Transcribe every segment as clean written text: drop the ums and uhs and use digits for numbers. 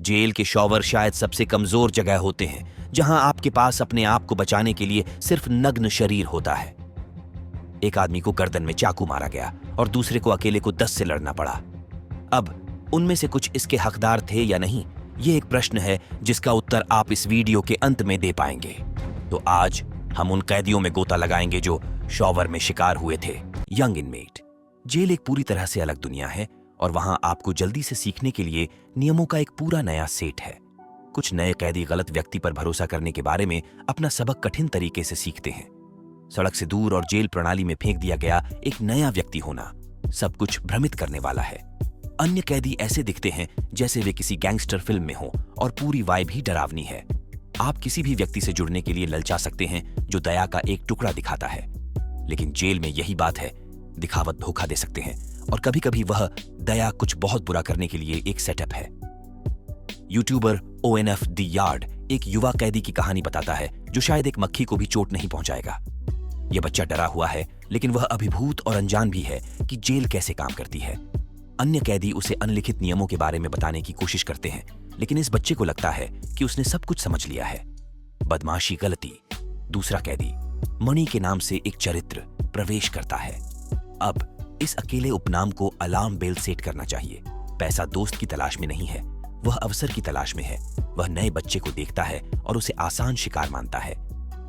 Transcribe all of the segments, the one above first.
Jail के shower शायद सबसे कमजोर जगह होते हैं, जहां आपके पास अपने आप को बचाने के लिए सिर्फ नग्न शरीर होता है। एक आदमी को गर्दन में चाकू मारा गया और दूसरे को अकेले को 10 से लड़ना पड़ा। अब उनमें से कुछ इसके हकदार थे या नहीं, ये एक प्रश्न है जिसका उत्तर आप इस वीडियो के अंत में दे पाएंगे। तो आज हम उन कैदियों में गोता लगाएंगे जो शॉवर में शिकार हुए थे। Young inmate. जेल एक पूरी तरह से अलग दुनिया है और वहां आपको जल्दी से सीखने के लिए नियमों का एक पूरा नया सेट है। कुछ नए कैदी गलत व्यक्ति पर भरोसा करने के बारे में अपना सबक कठिन तरीके से सीखते हैं। सड़क से दूर और जेल प्रणाली में फेंक दिया गया एक नया व्यक्ति होना सब कुछ भ्रमित करने वाला है। अन्य कैदी ऐसे दिखते हैं जैसे वे किसी गैंगस्टर फिल्म में हों और पूरी वाइब ही डरावनी है। आप किसी भी व्यक्ति से जुड़ने के लिए ललचा सकते हैं जो दया का एक टुकड़ा दिखाता है, लेकिन जेल में यही बात है, दिखावट धोखा दे सकते हैं और कभी कभी वह दया कुछ बहुत बुरा करने के लिए एक सेटअप है। यूट्यूबर ONF द यार्ड एक युवा कैदी की कहानी बताता है जो शायद एक मक्खी को भी चोट नहीं पहुंचाएगा। यह बच्चा डरा हुआ है, लेकिन वह अभिभूत और अनजान भी है कि जेल कैसे काम करती है। अन्य कैदी उसे अनलिखित नियमों के बारे में बताने की कोशिश करते हैं, लेकिन इस बच्चे को लगता है कि उसने सब कुछ समझ लिया है। बदमाशी गलती। दूसरा कैदी मणि के नाम से एक चरित्र प्रवेश करता है। अब इस अकेले उपनाम को अलार्म बेल सेट करना चाहिए। पैसा दोस्त की तलाश में नहीं है, वह अवसर की तलाश में है। वह नए बच्चे को देखता है और उसे आसान शिकार मानता है।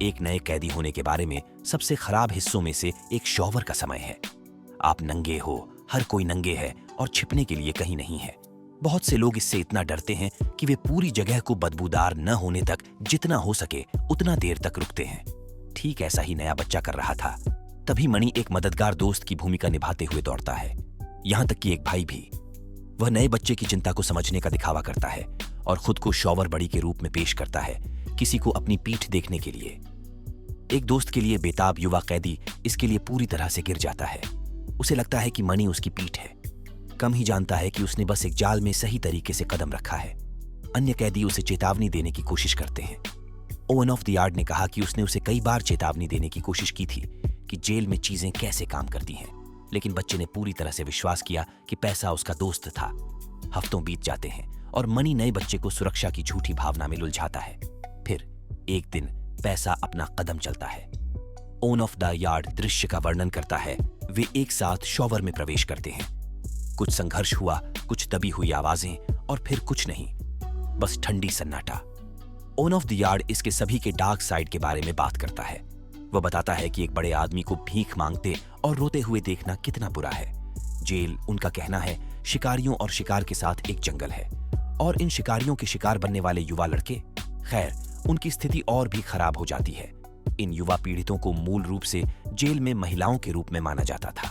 एक नए कैदी होने के बारे में सबसे खराब हिस्सों में से एक शॉवर का समय है। आप नंगे हो, हर कोई नंगे है और छिपने के लिए कहीं नहीं है। बहुत से लोग इससे इतना डरते हैं कि वे पूरी जगह को बदबूदार न होने तक जितना हो सके उतना देर तक रुकते हैं। ठीक ऐसा ही नया बच्चा कर रहा था। तभी मणि एक मददगार दोस्त की भूमिका निभाते हुए दौड़ता है, यहां तक कि एक भाई भी। वह नए बच्चे की चिंता को समझने का दिखावा करता है और खुद को शॉवर बड़ी के रूप में पेश करता है, किसी को अपनी पीठ देखने के लिए। एक दोस्त के लिए बेताब युवा कैदी इसके लिए पूरी तरह से गिर जाता है। उसे लगता है कि मणि उसकी पीठ है। कम ही जानता है कि उसने बस एक जाल में सही तरीके से कदम रखा है। अन्य कैदी उसे चेतावनी देने की कोशिश करते हैं। ONF द यार्ड ने कहा कि उसने उसे कई बार चेतावनी देने की कोशिश की थी कि जेल में चीजें कैसे काम करती हैं, लेकिन बच्चे ने पूरी तरह से विश्वास किया कि पैसा उसका दोस्त था। हफ्तों बीत जाते हैं और मणि नए बच्चे को सुरक्षा की झूठी भावना में उलझाता है। फिर एक दिन पैसा अपना कदम चलता है। ONF द यार्ड दृश्य का वर्णन करता है। वे एक साथ शॉवर में प्रवेश करते हैं। कुछ संघर्ष हुआ, कुछ दबी हुई आवाजें और फिर कुछ नहीं, बस ठंडी सन्नाटा। ONF द यार्ड इसके सभी के डार्क साइड के बारे में बात करता है। वह बताता है कि एक बड़े आदमी को भीख मांगते और रोते हुए देखना कितना बुरा है। जेल, उनका कहना है, शिकारियों और शिकार के साथ एक जंगल है और इन शिकारियों के शिकार बनने वाले युवा लड़के, खैर, उनकी स्थिति और भी खराब हो जाती है। इन युवा पीड़ितों को मूल रूप से जेल में महिलाओं के रूप में माना जाता था,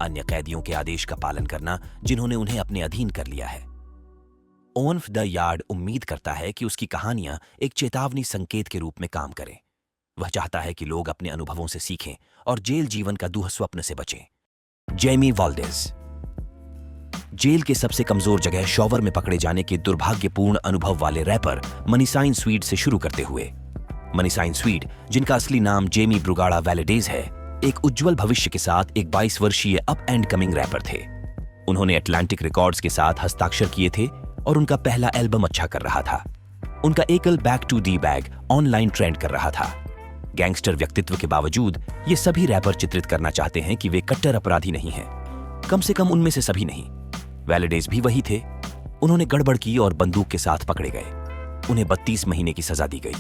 अन्य कैदियों के आदेश का पालन करना जिन्होंने उन्हें अपने अधीन कर लिया है। ONF द यार्ड उम्मीद करता है कि उसकी कहानियां एक चेतावनी संकेत के रूप में काम करें। वह चाहता है कि लोग अपने अनुभवों से सीखें और जेल जीवन का दुःस्वप्न से बचें। Jamie Valdes. जेल के सबसे कमजोर जगह शॉवर में पकड़े जाने के दुर्भाग्यपूर्ण अनुभव वाले रैपर मनीसाइन स्वीड से शुरू करते हुए। मनीसाइन स्वीड, जिनका असली नाम जेमी ब्रुगाड़ा वैलेडेज है, एक उज्जवल भविष्य के साथ एक 22 वर्षीय अप एंड कमिंग रैपर थे। उन्होंने अटलांटिक रिकॉर्ड्स के साथ हस्ताक्षर किए थे और उनका पहला एल्बम अच्छा कर रहा था। उनका एकल back to the bag online trend कर रहा था। गैंगस्टर व्यक्तित्व के बावजूद ये सभी रैपर चित्रित करना चाहते हैं कि वे कट्टर अपराधी नहीं हैं, कम से कम उनमें से सभी नहीं। वैलेडेज भी वही थे। उन्होंने गड़बड़ की और बंदूक के साथ पकड़े गए। उन्हें 32 महीने की सजा दी गई।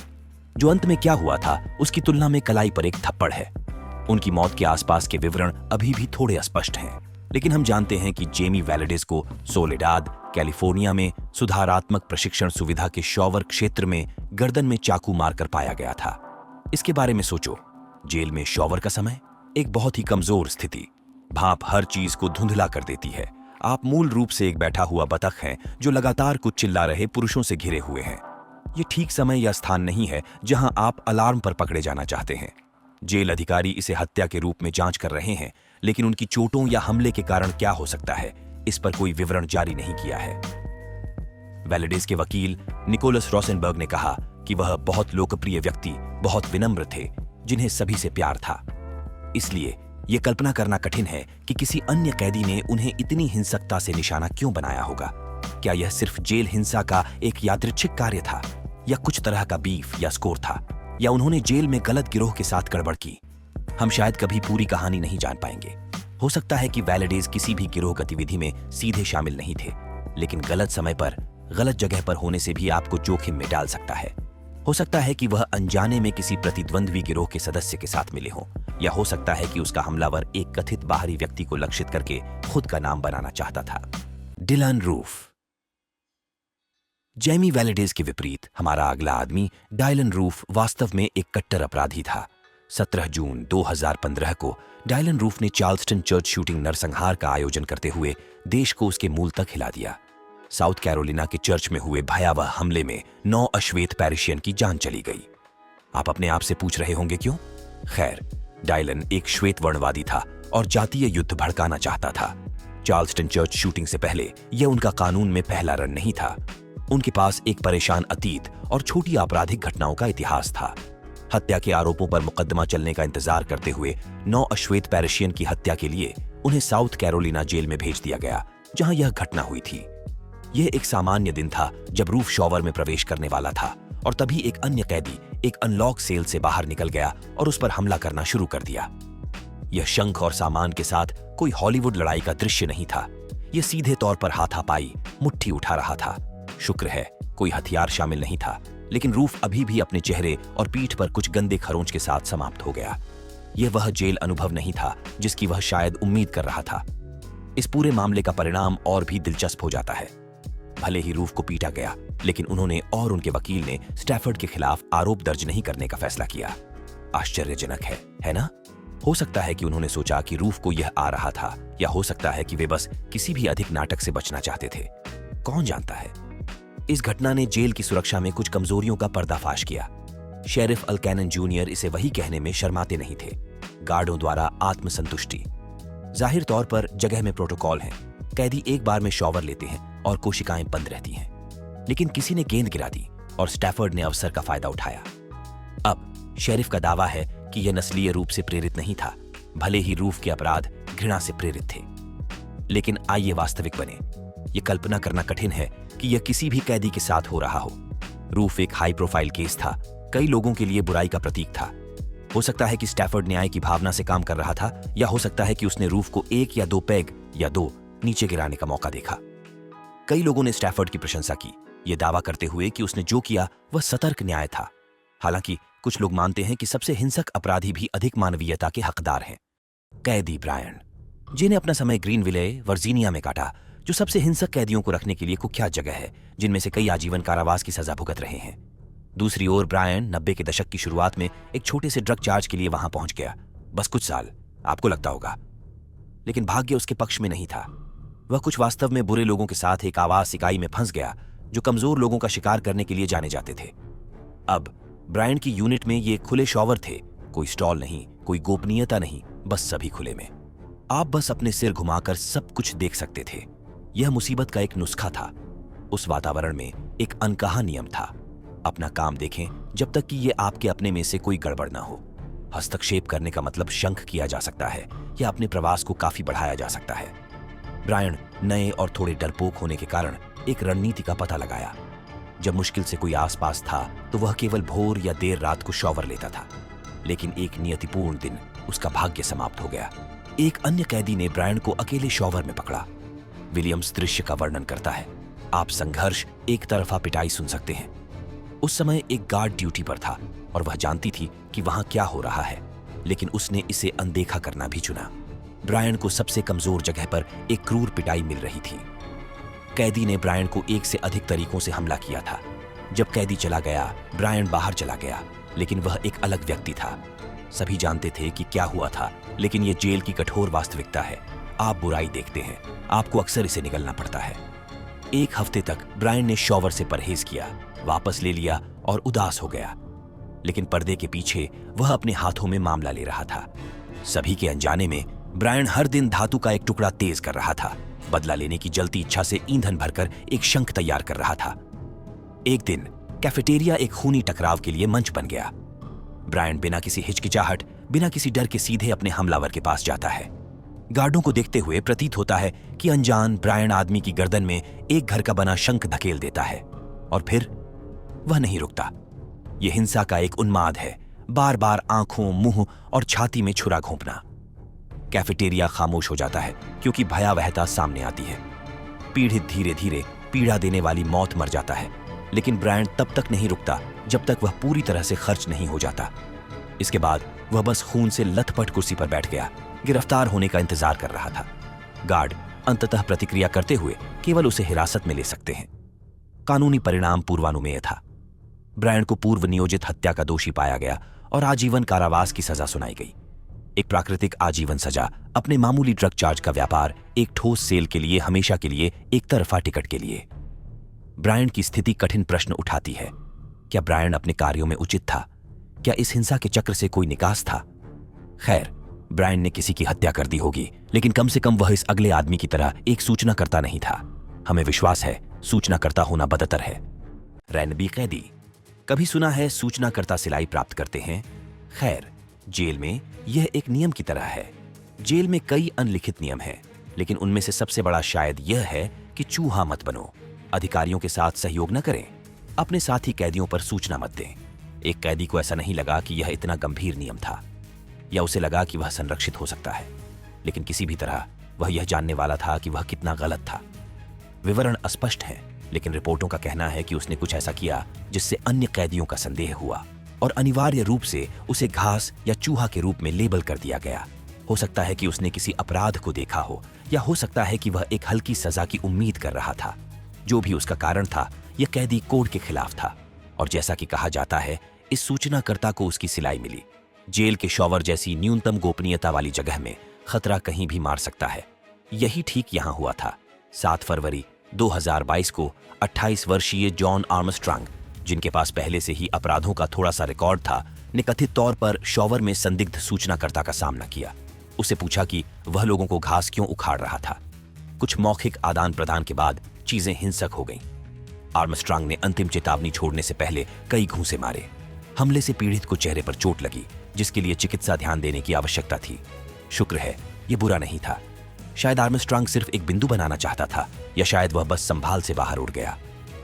जो अंत में क्या हुआ था उसकी तुलना में कलाई पर एक थप्पड़ है। उनकी मौत के आसपास के विवरण अभी भी थोड़े अस्पष्ट हैं, लेकिन हम जानते हैं कि जेमी वैलेडेज को सोलेडाद, कैलिफोर्निया में सुधारात्मक प्रशिक्षण सुविधा के शॉवर क्षेत्र में गर्दन में चाकू मारकर पाया गया था। इसके बारे में सोचो, जेल में शॉवर का समय, एक बहुत ही कमजोर स्थिति। भाप हर चीज को धुंधला कर देती है। आप मूल रूप से एक बैठा हुआ बतख हैं जो लगातार कुछ चिल्ला रहे पुरुषों से घिरे हुए हैं। ये ठीक समय या स्थान नहीं है जहां आप अलार्म पर पकड़े जाना चाहते हैं। जेल अधिकारी इसे हत्या के रूप में जांच कर रहे हैं, लेकिन उनकी चोटों या हमले के कारण क्या हो सकता है, इस पर कोई विवरण जारी नहीं किया है। वैलेडेज के वकील निकोलस रोसेनबर्ग ने कहा कि वह बहुत लोकप्रिय व्यक्ति, बहुत विनम्र थे, जिन्हें सभी से प्यार था। इसलिए यह कल्पना करना कठिन है कि किसी अन्य कैदी ने उन्हें इतनी हिंसकता से निशाना क्यों बनाया होगा। क्या यह सिर्फ जेल हिंसा का एक यादृच्छिक कार्य था, या कुछ तरह का बीफ या स्कोर था, या उन्होंने जेल में गलत गिरोह के साथ गड़बड़ की? हम शायद कभी पूरी कहानी नहीं जान पाएंगे। हो सकता है कि वैलेडेज किसी भी गिरोह गतिविधि में सीधे शामिल नहीं थे, लेकिन गलत समय पर गलत जगह पर होने से भी आपको जोखिम में डाल सकता है। हो सकता है कि वह अनजाने में किसी प्रतिद्वंद्वी गिरोह के सदस्य के साथ मिले हों, या हो सकता है कि उसका हमलावर एक कथित बाहरी व्यक्ति को लक्षित करके खुद का नाम बनाना चाहता था। Dylan roof. जेमी वैलेडेज के विपरीत हमारा अगला आदमी डायलन रूफ वास्तव में एक कट्टर अपराधी था। 17 जून 2015 को डायलन रूफ ने चार्ल्सटन चर्च शूटिंग नरसंहार का आयोजन करते हुए देश को उसके मूल तक हिला दिया। साउथ कैरोलिना के चर्च में हुए भयावह हमले में 9 अश्वेत पैरिशियन की जान चली गई। आप अपने आप से पूछ रहे होंगे क्यों? खैर, डायलन एक श्वेत वर्णवादी था और जातीय युद्ध भड़काना चाहता था। चार्ल्सटन चर्च शूटिंग से पहले यह उनका कानून में पहला रन नहीं था। उनके पास एक परेशान अतीत और छोटी आपराधिक घटनाओं का इतिहास था। हत्या के आरोपों पर मुकदमा चलने का इंतजार करते हुए 9 अश्वेत पैरिशियन की हत्या के लिए उन्हें साउथ कैरोलिना जेल में भेज दिया गया, जहां यह घटना हुई थी। यह एक सामान्य दिन था जब रूफ शॉवर में प्रवेश करने वाला था, और तभी एक अन्य कैदी एक अनलॉक सेल से बाहर निकल गया और उस पर हमला करना शुरू कर दिया। यह शंख और सामान के साथ कोई हॉलीवुड लड़ाई का दृश्य नहीं था। यह सीधे तौर पर हाथापाई मुट्ठी उठा रहा था। शुक्र है कोई हथियार शामिल नहीं था, लेकिन रूफ अभी भी अपने चेहरे और पीठ पर कुछ गंदे खरोंच के साथ समाप्त हो गया। यह वह जेल अनुभव नहीं था जिसकी वह शायद उम्मीद कर रहा था। इस पूरे मामले का परिणाम और भी दिलचस्प हो जाता है। भले ही रूफ को पीटा गया, लेकिन उन्होंने और उनके वकील ने स्टैफर्ड के खिलाफ आरोप दर्ज नहीं करने का फैसला किया। आश्चर्यजनक है ना? हो सकता है कि उन्होंने सोचा कि रूफ को यह आ रहा था, या हो सकता है कि वे बस किसी भी अधिक नाटक से बचना चाहते थे। कौन जानता है? इस घटना ने जेल की सुरक्षा में कुछ कमजोरियों का पर्दाफाश किया। शेरिफ अल्कैनन जूनियर इसे वही कहने में शर्माते नहीं थे। गार्डों द्वारा आत्मसंतुष्टि। जाहिर तौर पर जगह में प्रोटोकॉल है। कैदी एक बार में शॉवर लेते हैं और कोशिकाएं बंद रहती हैं। लेकिन किसी ने गेंद गिरा दी और स्टैफर्ड ने अवसर का फायदा उठाया। अब शेरिफ का दावा है कि यह नस्लीय रूप से प्रेरित नहीं था, भले ही रूफ के अपराध घृणा से प्रेरित थे। लेकिन आइए वास्तविक बने। यह कल्पना करना कठिन है कि यह किसी भी कैदी के साथ हो रहा हो। रूफ एक हाई प्रोफाइल केस था, कई लोगों के लिए बुराई का प्रतीक था। हो सकता है कि स्टैफर्ड न्याय की भावना से काम कर रहा था, या हो सकता है कि उसने रूफ को 1 या 2 पैग या 2 नीचे गिराने का मौका देखा। कई लोगों ने स्टैफर्ड की प्रशंसा की, यह दावा करते हुए कि उसने जो किया वह सतर्क न्याय था। हालांकि कुछ लोग मानते हैं कि सबसे हिंसक अपराधी भी अधिक मानवीयता के हकदार हैं। कैदी ब्रायन, जिन्हें अपना समय ग्रीनविले वर्जीनिया में काटा, जो सबसे हिंसक कैदियों को रखने के लिए कुख्यात जगह है, जिनमें से कई आजीवन कारावास की सजा भुगत रहे हैं। दूसरी ओर ब्रायन 90 के दशक की शुरुआत में एक छोटे से ड्रग चार्ज के लिए वहां पहुंच गया। बस कुछ साल, आपको लगता होगा। लेकिन भाग्य उसके पक्ष में नहीं था। वह कुछ वास्तव में बुरे लोगों के साथ एक आवास इकाई में फंस गया, जो कमजोर लोगों का शिकार करने के लिए जाने जाते थे। अब ब्रायन की यूनिट में ये खुले शॉवर थे, कोई स्टॉल नहीं, कोई गोपनीयता नहीं, बस सभी खुले में। आप बस अपने सिर घुमाकर सब कुछ देख सकते थे। यह मुसीबत का एक नुस्खा था। उस वातावरण में एक अनकहा नियम था, अपना काम देखें जब तक कि ये आपके अपने में से कोई गड़बड़ ना हो। हस्तक्षेप करने का मतलब शंख किया जा सकता है या अपने प्रवास को काफी बढ़ाया जा सकता है। ब्रायन नए और थोड़े डरपोक होने के कारण एक रणनीति का पता लगाया। जब मुश्किल से कोई आसपास था तो वह केवल भोर या देर रात को शॉवर लेता था। लेकिन एक नियतिपूर्ण दिन उसका भाग्य समाप्त हो गया। एक अन्य कैदी ने ब्रायन को अकेले शॉवर में पकड़ा। विलियम्स दृश्य का वर्णन करता है। आप संघर्ष, एक तरफा पिटाई सुन सकते हैं। उस समय एक गार्ड ड्यूटी पर था और वह जानती थी कि वहां क्या हो रहा है, लेकिन उसने इसे अनदेखा करना भी चुना। ब्रायन को सबसे कमजोर जगह पर एक क्रूर पिटाई मिल रही थी। कैदी ने ब्रायन को एक से अधिक तरीकों से हमला किया था। जब कैदी चला गया, ब्रायन बाहर चला गया, लेकिन वह एक अलग व्यक्ति था। सभी जानते थे कि क्या हुआ था, लेकिन यह जेल की कठोर वास्तविकता है। आप बुराई देखते हैं, आपको अक्सर इसे निगलना पड़ता है। 1 हफ्ते तक ब्रायन ने शॉवर से परहेज किया, वापस ले लिया और उदास हो गया। लेकिन पर्दे के पीछे वह अपने हाथों में मामला ले रहा था। सभी के अनजाने में ब्रायन हर दिन धातु का एक टुकड़ा तेज कर रहा था, बदला लेने की जलती इच्छा से ईंधन भरकर एक शंख तैयार कर रहा था। एक दिन कैफेटेरिया एक खूनी टकराव के लिए मंच बन गया। ब्रायन बिना किसी हिचकिचाहट, बिना किसी डर के सीधे अपने हमलावर के पास जाता है। गार्डों को देखते हुए प्रतीत होता है कि अनजान ब्रायन आदमी की गर्दन में एक घर का बना शंख धकेल देता है और फिर वह नहीं रुकता। यह हिंसा का एक उन्माद है, बार बार आंखों, मुंह और छाती में छुरा घोंपना। कैफेटेरिया खामोश हो जाता है क्योंकि भयावहता सामने आती है। पीड़ित धीरे धीरे पीड़ा देने वाली मौत मर जाता है, लेकिन ब्रायन तब तक नहीं रुकता जब तक वह पूरी तरह से खर्च नहीं हो जाता। इसके बाद वह बस खून से लथपथ कुर्सी पर बैठ गया, गिरफ्तार होने का इंतजार कर रहा था। गार्ड अंततः प्रतिक्रिया करते हुए केवल उसे हिरासत में ले सकते हैं। कानूनी परिणाम पूर्वानुमेय था। ब्रायन को पूर्व नियोजित हत्या का दोषी पाया गया और आजीवन कारावास की सजा सुनाई गई। एक प्राकृतिक आजीवन सजा अपने मामूली ड्रग चार्ज का व्यापार, एक ठोस सेल के लिए, हमेशा के लिए एक तरफा टिकट के लिए। ब्रायन की स्थिति कठिन प्रश्न उठाती है। क्या ब्रायन अपने कार्यों में उचित था? क्या इस हिंसा के चक्र से कोई निकास था? खैर, ब्रायन ने किसी की हत्या कर दी होगी, लेकिन कम से कम वह इस अगले आदमी की तरह एक सूचनाकर्ता नहीं था। हमें विश्वास है सूचनाकर्ता होना बदतर है। रैनबी कैदी। कभी सुना है सूचनाकर्ता सिलाई प्राप्त करते हैं? खैर, जेल में यह एक नियम की तरह है। जेल में कई अनलिखित नियम हैं, लेकिन उनमें से सबसे बड़ा शायद यह है कि चूहा मत बनो, अधिकारियों के साथ सहयोग न करें, अपने साथी कैदियों पर सूचना मत दें। एक कैदी को ऐसा नहीं लगा कि यह इतना गंभीर नियम था, या उसे लगा कि वह संरक्षित हो सकता है, लेकिन किसी भी तरह वह यह जानने वाला था कि वह कितना गलत था। विवरण अस्पष्ट हैं, लेकिन रिपोर्टों का कहना है कि उसने कुछ ऐसा किया जिससे अन्य कैदियों का संदेह हुआ और अनिवार्य रूप से उसे घास या चूहा के रूप में लेबल कर दिया गया। हो सकता है कि उसने किसी अपराध को देखा हो, या हो सकता है कि वह एक हल्की सजा की उम्मीद कर रहा था। जो भी उसका कारण था, यह कैदी कोड के खिलाफ था, और जैसा कि कहा जाता है, इस सूचनाकर्ता को उसकी सिलाई मिली। जेल के शॉवर जैसी न्यूनतम गोपनीयता वाली जगह में खतरा कहीं भी मार सकता है। यही ठीक यहां हुआ था। 7 फरवरी 2022 को 28 वर्षीय जॉन आर्मस्ट्रांग, जिनके पास पहले से ही अपराधों का थोड़ा सा रिकॉर्ड था, ने कथित तौर पर शॉवर में संदिग्ध सूचनाकर्ता का सामना किया। उसे पूछा कि वह लोगों को घास क्यों उखाड़ रहा था। कुछ मौखिक आदान प्रदान के बाद चीजें हिंसक हो गईं। आर्मस्ट्रांग ने अंतिम चेतावनी छोड़ने से पहले कई घूंसे मारे। हमले से पीड़ित को चेहरे पर चोट लगी, जिसके लिए चिकित्सा ध्यान देने की आवश्यकता थी। शुक्र है यह बुरा नहीं था। शायद आर्मस्ट्रांग सिर्फ एक बिंदु बनाना चाहता था, या शायद वह बस संभाल से बाहर उड़ गया।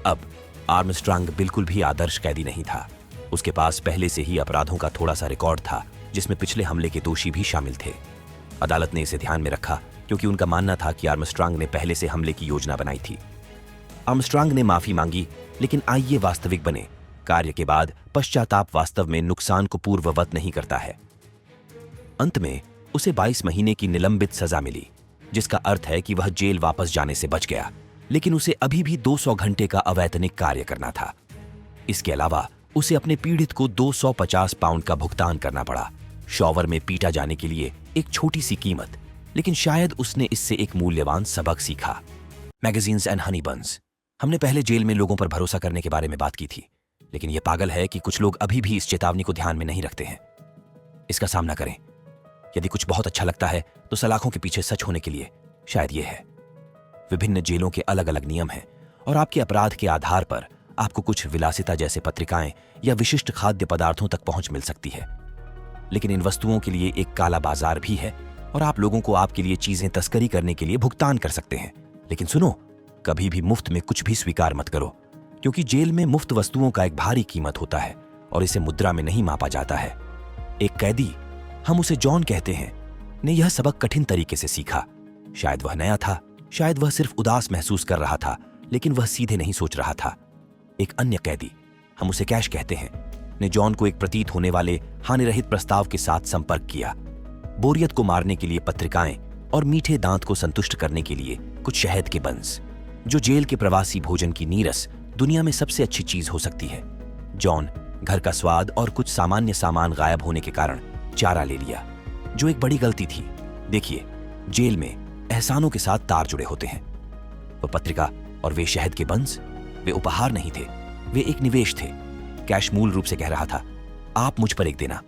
अब आर्मस्ट्रांग बिल्कुल भी आदर्श कैदी नहीं था। उसके पास पहले से ही अपराधों का थोड़ा सा रिकॉर्ड था, जिसमें पिछले हमले के दोषी भी शामिल थे। अदालत ने इसे ध्यान में रखा क्योंकि उनका मानना था कि आर्मस्ट्रांग ने पहले से हमले की योजना बनाई थी। आर्मस्ट्रांग ने माफी मांगी, लेकिन आइए वास्तविक बने। कार्य के बाद पश्चाताप वास्तव में नुकसान को पूर्ववत नहीं करता है। अंत में उसे 22 महीने की निलंबित सजा मिली, जिसका अर्थ है कि वह जेल वापस जाने से बच गया, लेकिन उसे अभी भी 200 घंटे का अवैतनिक कार्य करना था। इसके अलावा उसे अपने पीड़ित को 250 पाउंड का भुगतान करना पड़ा। शॉवर में पीटा जाने के लिए एक छोटी सी कीमत, लेकिन शायद उसने इससे एक मूल्यवान सबक सीखा। Magazines and honey buns. हमने पहले जेल में लोगों पर भरोसा करने के बारे में बात की थी, लेकिन यह पागल है कि कुछ लोग अभी भी इस चेतावनी को ध्यान में नहीं रखते हैं। इसका सामना करें। यदि कुछ बहुत अच्छा लगता है तो सलाखों के पीछे सच होने के लिए शायद यह है। विभिन्न जेलों के अलग अलग नियम हैं, और आपके अपराध के आधार पर आपको कुछ विलासिता जैसे पत्रिकाएं या विशिष्ट खाद्य पदार्थों तक पहुंच मिल सकती है। लेकिन इन वस्तुओं के लिए एक काला बाजार भी है, और आप लोगों को आपके लिए चीजें तस्करी करने के लिए भुगतान कर सकते हैं। लेकिन सुनो, कभी भी मुफ्त में कुछ भी स्वीकार मत करो, क्योंकि जेल में मुफ्त वस्तुओं का एक भारी कीमत होता है और इसे मुद्रा में नहीं मापा जाता है। एक कैदी, हम उसे जॉन कहते हैं, ने यह सबक कठिन तरीके से सीखा। शायद वह नया था, शायद वह सिर्फ उदास महसूस कर रहा था, लेकिन वह सीधे नहीं सोच रहा था। एक अन्य कैदी, हम उसे कैश कहते हैं, ने जॉन को एक प्रतीत होने वाले हानिरहित प्रस्ताव के साथ संपर्क किया। बोरियत को मारने के लिए पत्रिकाएं और मीठे दांत को संतुष्ट करने के लिए कुछ शहद के बंस, जो जेल के प्रवासी भोजन की नीरस दुनिया में सबसे अच्छी चीज हो सकती है। जॉन घर का स्वाद और कुछ सामान्य सामान गायब होने के कारण चारा ले लिया, जो एक बड़ी गलती थी। देखिए, जेल में एहसानों के साथ तार जुड़े होते हैं। वह पत्रिका और वे शहद के बंस, वे उपहार नहीं थे, वे एक निवेश थे। कैश मूल रूप से कह रहा था, आप मुझ पर एक देना,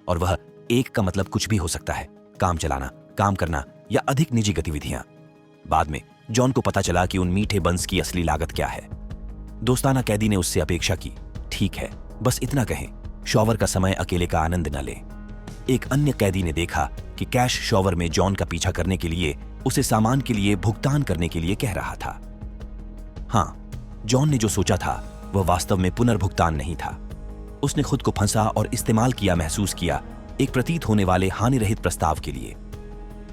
और वह एक का मतलब कुछ भी हो सकता है, काम चलाना, काम करना या अधिक निजी गतिविधियां। बाद में जॉन को पता चला कि उन मीठे बंस की असली लागत क्या है। दोस्ताना कैदी ने उससे अपेक्षा की, ठीक है, बस इतना कहें, शॉवर का समय अकेले का आनंद न लें। एक अन्य कैदी ने देखा कि कैश शॉवर में जॉन का पीछा करने के लिए उसे सामान के लिए भुगतान करने के लिए कह रहा था। हाँ, जॉन ने जो सोचा था वह वास्तव में पुनर्भुगतान नहीं था। उसने खुद को फंसा और इस्तेमाल किया महसूस किया एक प्रतीत होने वाले हानि रहित प्रस्ताव के लिए।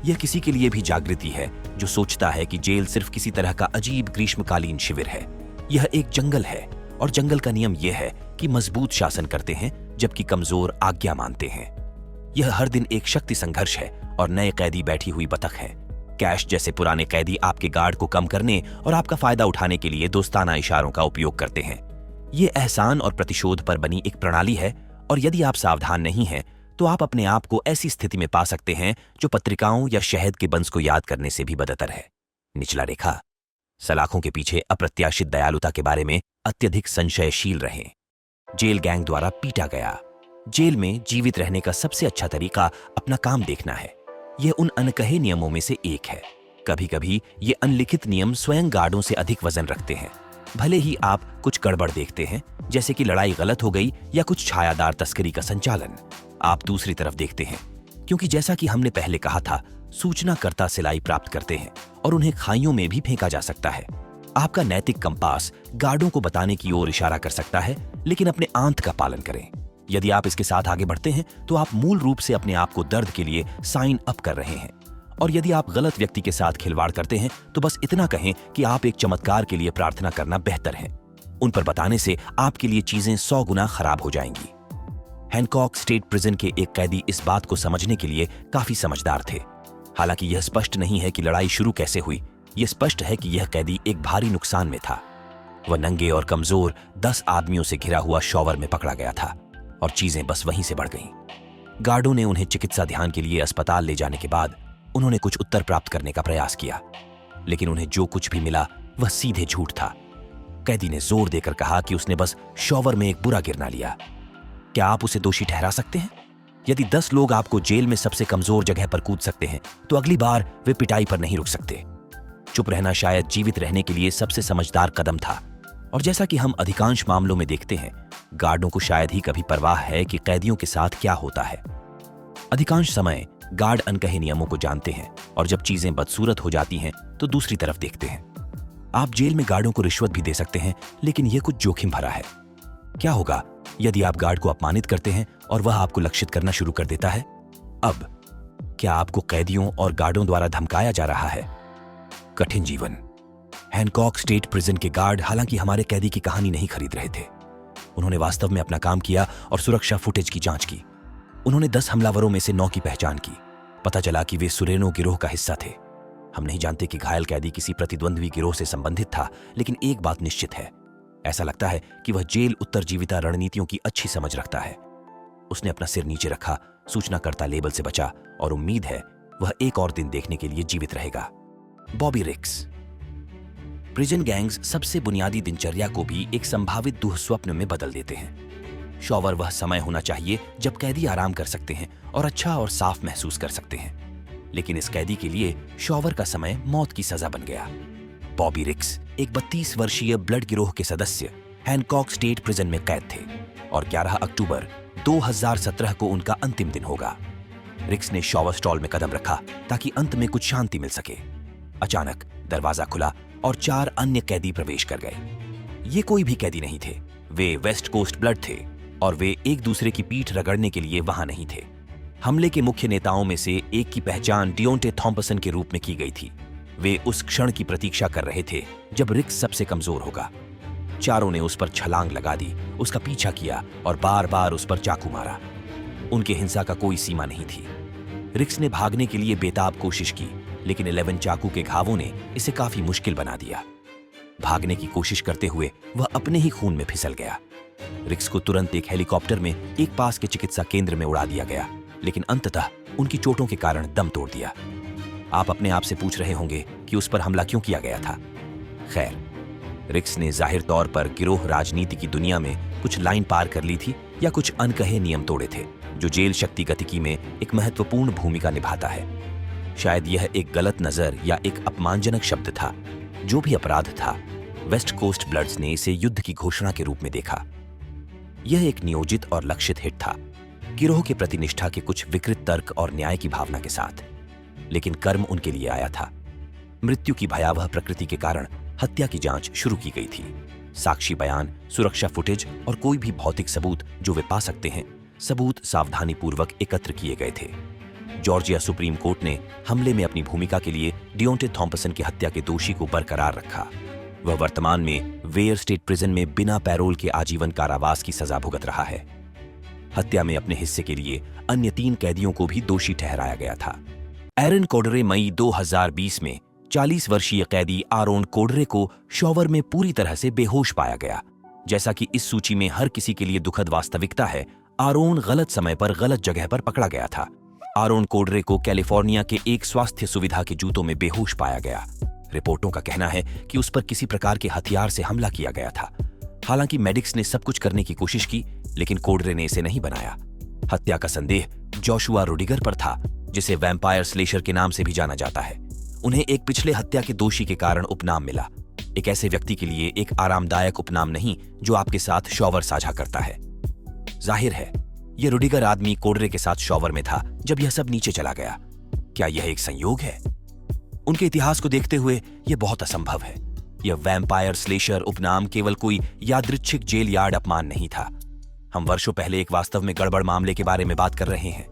यह किसी के लिए भी जागृति है जो सोचता है कि जेल सिर्फ किसी तरह का अजीब ग्रीष्मकालीन शिविर है। यह एक जंगल है और जंगल का नियम यह है कि मजबूत शासन करते हैं जबकि कमजोर आज्ञा मानते हैं। यह हर दिन एक शक्ति संघर्ष है और नए कैदी बैठी हुई बतख है। कैश जैसे पुराने कैदी आपके गार्ड को कम करने और आपका फायदा उठाने के लिए दोस्ताना इशारों का उपयोग करते हैं। ये एहसान और प्रतिशोध पर बनी एक प्रणाली है और यदि आप सावधान नहीं हैं तो आप अपने आप को ऐसी स्थिति में पा सकते हैं जो पत्रिकाओं या शहद के बंस को याद करने से भी बदतर है। निचला रेखा, सलाखों के पीछे अप्रत्याशित दयालुता के बारे में अत्यधिक संशयशील रहें। जेल गैंग द्वारा पीटा गया। जेल में जीवित रहने का सबसे अच्छा तरीका अपना काम देखना है। यह उन अनकहे नियमों में से एक है। कभी कभी ये अनलिखित नियम स्वयं गार्डों से अधिक वजन रखते हैं। भले ही आप कुछ गड़बड़ देखते हैं, जैसे कि लड़ाई गलत हो गई या कुछ छायादार तस्करी का संचालन, आप दूसरी तरफ देखते हैं, क्योंकि जैसा कि हमने पहले कहा था, सूचनाकर्ता सिलाई प्राप्त करते हैं और उन्हें खाइयों में भी फेंका जा सकता है। आपका नैतिक कंपास गार्डों को बताने की ओर इशारा कर सकता है, लेकिन अपने आंत का पालन करें। यदि आप इसके साथ आगे बढ़ते हैं तो आप मूल रूप से अपने आप को दर्द के लिए साइन अप कर रहे हैं। और यदि आप गलत व्यक्ति के साथ खिलवाड़ करते हैं तो बस इतना कहें कि आप एक चमत्कार के लिए प्रार्थना करना बेहतर है। उन पर बताने से आपके लिए चीजें 100 गुना खराब हो जाएंगी। हैनकॉक स्टेट प्रिजन के एक कैदी इस बात को समझने के लिए काफी समझदार थे। हालांकि यह स्पष्ट नहीं है कि लड़ाई शुरू कैसे हुई। यह स्पष्ट है कि यह कैदी एक भारी नुकसान में था। वह नंगे और कमजोर 10 आदमियों से घिरा हुआ शॉवर में पकड़ा गया था और चीजें बस वहीं से बढ़ गईं। गार्डों ने उन्हें चिकित्सा ध्यान के लिए अस्पताल ले जाने के बाद उन्होंने कुछ उत्तर प्राप्त करने का प्रयास किया, लेकिन उन्हें जो कुछ भी मिला वह सीधे झूठ था। कैदी ने जोर देकर कहा कि उसने बस शॉवर में एक बुरा गिरना लिया। क्या आप उसे दोषी ठहरा सकते हैं? यदि 10 लोग आपको जेल में सबसे कमजोर जगह पर कूद सकते हैं तो अगली बार वे पिटाई पर नहीं रुक सकते। चुप रहना शायद जीवित रहने के लिए सबसे समझदार कदम था। और जैसा कि हम अधिकांश मामलों में देखते हैं, गार्डों को शायद ही कभी परवाह है कि कैदियों के साथ क्या होता है। अधिकांश समय गार्ड अनकहे नियमों को जानते हैं और जब चीजें बदसूरत हो जाती हैं तो दूसरी तरफ देखते हैं। आप जेल में गार्डों को रिश्वत भी दे सकते हैं, लेकिन यह कुछ जोखिम भरा है। क्या होगा यदि आप गार्ड को अपमानित करते हैं और वह आपको लक्षित करना शुरू कर देता है? अब क्या आपको कैदियों और गार्डों द्वारा धमकाया जा रहा है? कठिन जीवन। हैनकॉक स्टेट प्रिजन के गार्ड हालांकि हमारे कैदी की कहानी नहीं खरीद रहे थे। उन्होंने वास्तव में अपना काम किया और सुरक्षा फुटेज की जांच की। उन्होंने 10 हमलावरों में से 9 की पहचान की। पता चला कि वे सुरेनो गिरोह का हिस्सा थे। हम नहीं जानते कि घायल कैदी किसी प्रतिद्वंद्वी गिरोह से संबंधित था, लेकिन एक बात निश्चित है, ऐसा लगता है कि वह जेल उत्तरजीविता रणनीतियों की अच्छी समझ रखता है। उसने अपना सिर नीचे रखा, सूचनाकर्ता लेबल से बचा और उम्मीद है वह एक और दिन देखने के लिए जीवित रहेगा। बॉबी रिक्स। प्रिजन गैंग्स सबसे बुनियादी दिनचर्या को भी एक संभावित दुःस्वप्न में बदल देते हैं। शॉवर वह समय होना चाहिए जब कैदी आराम कर सकते हैं और अच्छा और साफ महसूस कर सकते हैं, लेकिन इस कैदी के लिए शॉवर का समय मौत की सजा बन गया। बॉबी रिक्स एक 32 वर्षीय ब्लड गिरोह के सदस्य हैनकॉक स्टेट प्रिजन में कैद थे और 11 अक्टूबर 2017 को उनका अंतिम दिन होगा। रिक्स ने शॉवर स्टॉल में कदम रखा ताकि अंत में कुछ शांति मिल सके। अचानक दरवाजा खुला और 4 अन्य कैदी प्रवेश कर गए। ये कोई भी कैदी नहीं थे, वे वेस्ट कोस्ट ब्लड थे और वे एक दूसरे की पीठ रगड़ने के लिए वहां नहीं थे। हमले के मुख्य नेताओं में से एक की पहचान डियोंटे थॉम्पसन के रूप में की गई थी। वे उस क्षण की प्रतीक्षा कर रहे थे जब रिक्स सबसे कमजोर होगा। चारों ने उस पर छलांग लगा दी, उसका पीछा किया और बार बार उस पर चाकू मारा। उनके हिंसा का कोई सीमा नहीं थी। रिक्स ने भागने के लिए बेताब कोशिश की, लेकिन 11 चाकू के घावों ने इसे काफी मुश्किल बना दिया। भागने की कोशिश करते हुए वह अपने ही खून में फिसल गया। रिक्स को तुरंत एक हेलीकॉप्टर में एक पास के चिकित्सा केंद्र में उड़ा दिया गया, लेकिन अंततः उनकी चोटों के कारण दम तोड़ दिया। आप अपने आप से पूछ रहे होंगे कि उस पर हमला क्यों किया गया था। खैर, रिक्स ने जाहिर तौर पर गिरोह राजनीति की दुनिया में कुछ लाइन पार कर ली थी या कुछ अनकहे नियम तोड़े थे जो जेल शक्ति गतिकी में एक महत्वपूर्ण भूमिका निभाता है। शायद यह एक गलत नजर या एक अपमानजनक शब्द था। जो भी अपराध था, वेस्ट कोस्ट ब्लड्स ने इसे युद्ध की घोषणा के रूप में देखा। यह एक नियोजित और लक्षित हिट था। गिरोह के प्रति निष्ठा के कुछ विकृत तर्क और न्याय की भावना के साथ। लेकिन कर्म उनके लिए आया था। मृत्यु की भयावह प्रकृति के कारण हत्या की जांच शुरू की गई थी। साक्षी बयान, सुरक्षा फुटेज और कोई भी भौतिक सबूत जो वे पा सकते हैं, सबूत सावधानीपूर्वक एकत्र किए गए थे। जॉर्जिया सुप्रीम कोर्ट ने हमले में अपनी भूमिका के लिए डियोंटे थॉम्पसन की हत्या के दोषी को बरकरार रखा। वह वर्तमान में वेयर स्टेट प्रिजन में बिना पैरोल के आजीवन कारावास की सजा भुगत रहा है। हत्या में अपने हिस्से के लिए अन्य 3 कैदियों को भी दोषी ठहराया गया था। एरन कोडरे मई 2020 में 40 वर्षीय कैदी आरोन कोडरे को शॉवर में पूरी तरह से बेहोश पाया गया। जैसा कि इस सूची में हर किसी के लिए दुखद वास्तविकता है, आरोन गलत समय पर गलत जगह पर पकड़ा गया था। आरोन कोडरे को कैलिफोर्निया के एक स्वास्थ्य सुविधा के जूतों में बेहोश पाया गया। रिपोर्टों का कहना है कि उस पर किसी प्रकार के हथियार से हमला किया गया था। हालांकि मेडिक्स ने सब कुछ करने की कोशिश की, लेकिन कोडरे ने इसे नहीं बनाया। हत्या का संदेह जोशुआ रुडिगर पर था, जिसे वैम्पायर स्लेशर के नाम से भी जाना जाता है। उन्हें एक पिछले हत्या के दोषी के कारण उपनाम मिला। एक ऐसे व्यक्ति के लिए एक आरामदायक उपनाम नहीं जो आपके साथ शॉवर साझा करता है। जाहिर है, यह रुडिगर आदमी कोडरे के साथ शॉवर में था जब यह सब नीचे चला गया। क्या यह एक संयोग है? उनके इतिहास को देखते हुए यह बहुत असंभव है। यह वैम्पायर स्लेशर उपनाम केवल कोई यादृच्छिक जेल यार्ड अपमान नहीं था। हम वर्षों पहले एक वास्तव में गड़बड़ मामले के बारे में बात कर रहे हैं।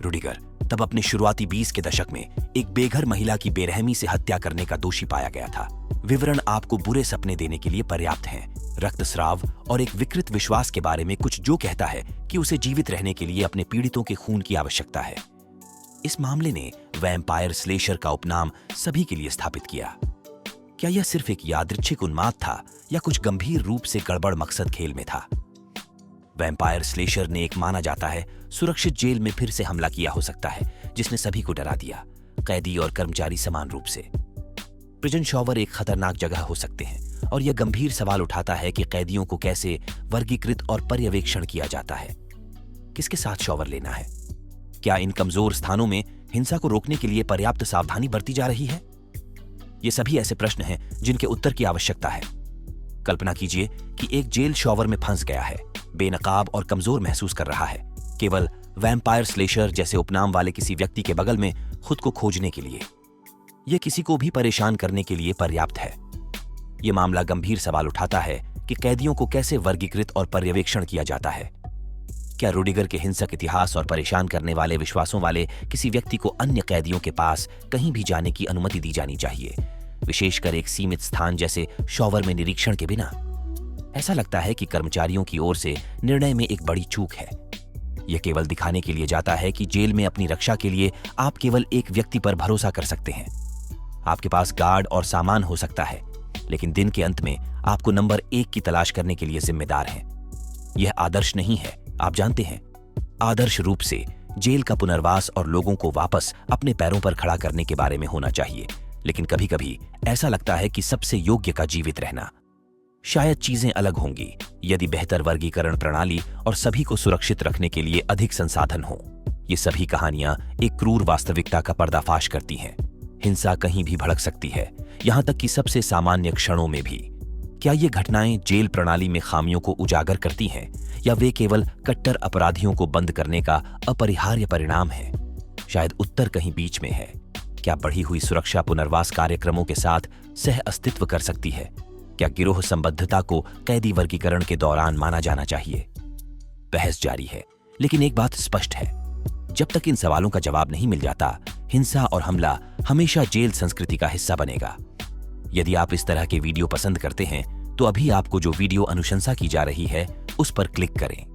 रुडिगर तब अपने शुरुआती 20 के दशक में एक बेघर महिला की बेरहमी से हत्या करने का दोषी पाया गया था। विवरण आपको बुरे सपने देने के लिए पर्याप्त हैं। रक्तस्राव और एक विकृत विश्वास के बारे में कुछ जो कहता है कि उसे जीवित रहने के लिए अपने पीड़ितों के खून की आवश्यकता है। इस मामले ने वैम्पायर स्लेशर का उपनाम सभी के लिए स्थापित किया। क्या यह सिर्फ एक यादृच्छिक उन्माद था या कुछ गंभीर रूप से गड़बड़ मकसद खेल में था? वैम्पायर स्लेशर ने एक माना जाता है सुरक्षित जेल में फिर से हमला किया हो सकता है, जिसने सभी को डरा दिया, कैदी और कर्मचारी समान रूप से। प्रिजन शॉवर एक खतरनाक जगह हो सकते हैं और यह गंभीर सवाल उठाता है कि कैदियों को कैसे वर्गीकृत और पर्यवेक्षण किया जाता है। किसके साथ शॉवर लेना है? क्या इन कमजोर स्थानों में हिंसा को रोकने के लिए पर्याप्त सावधानी बरती जा रही है? ये सभी ऐसे प्रश्न हैं जिनके उत्तर की आवश्यकता है। कल्पना कीजिए कि एक जेल शॉवर में फंस गया है, बेनकाब और कमजोर महसूस कर रहा है, केवल वैम्पायर स्लेशर जैसे उपनाम वाले किसी व्यक्ति के बगल में खुद को खोजने के लिए। यह किसी को भी परेशान करने के लिए पर्याप्त है। यह मामला गंभीर सवाल उठाता है कि कैदियों को कैसे वर्गीकृत और पर्यवेक्षण किया जाता है। क्या रुडिगर के हिंसक इतिहास और परेशान करने वाले विश्वासों वाले किसी व्यक्ति को अन्य कैदियों के पास कहीं भी जाने की अनुमति दी जानी चाहिए, विशेषकर एक सीमित स्थान जैसे शॉवर में निरीक्षण के बिना? ऐसा लगता है कि कर्मचारियों की ओर से निर्णय में एक बड़ी चूक है। यह केवल दिखाने के लिए जाता है कि जेल में अपनी रक्षा के लिए आप केवल एक व्यक्ति पर भरोसा कर सकते हैं। आपके पास गार्ड और सामान हो सकता है, लेकिन दिन के अंत में आपको नंबर 1 की तलाश करने के लिए जिम्मेदार हैं। यह आदर्श नहीं है, आप जानते हैं। आदर्श रूप से जेल का पुनर्वास और लोगों को वापस अपने पैरों पर खड़ा करने के बारे में होना चाहिए, लेकिन कभी-कभी ऐसा लगता है कि सबसे योग्य का जीवित रहना। शायद चीजें अलग होंगी यदि बेहतर वर्गीकरण प्रणाली और सभी को सुरक्षित रखने के लिए अधिक संसाधन हो। ये सभी कहानियां एक क्रूर वास्तविकता का पर्दाफाश करती हैं। हिंसा कहीं भी भड़क सकती है, यहां तक कि सबसे सामान्य क्षणों में भी। क्या ये घटनाएं जेल प्रणाली में खामियों को उजागर करती हैं या वे केवल कट्टर अपराधियों को बंद करने का अपरिहार्य परिणाम है? शायद उत्तर कहीं बीच में है। क्या बढ़ी हुई सुरक्षा पुनर्वास कार्यक्रमों के साथ सह अस्तित्व कर सकती है? क्या गिरोह संबद्धता को कैदी वर्गीकरण के दौरान माना जाना चाहिए? बहस जारी है, लेकिन एक बात स्पष्ट है, जब तक इन सवालों का जवाब नहीं मिल जाता, हिंसा और हमला हमेशा जेल संस्कृति का हिस्सा बनेगा। यदि आप इस तरह के वीडियो पसंद करते हैं तो अभी आपको जो वीडियो अनुशंसा की जा रही है उस पर क्लिक करें।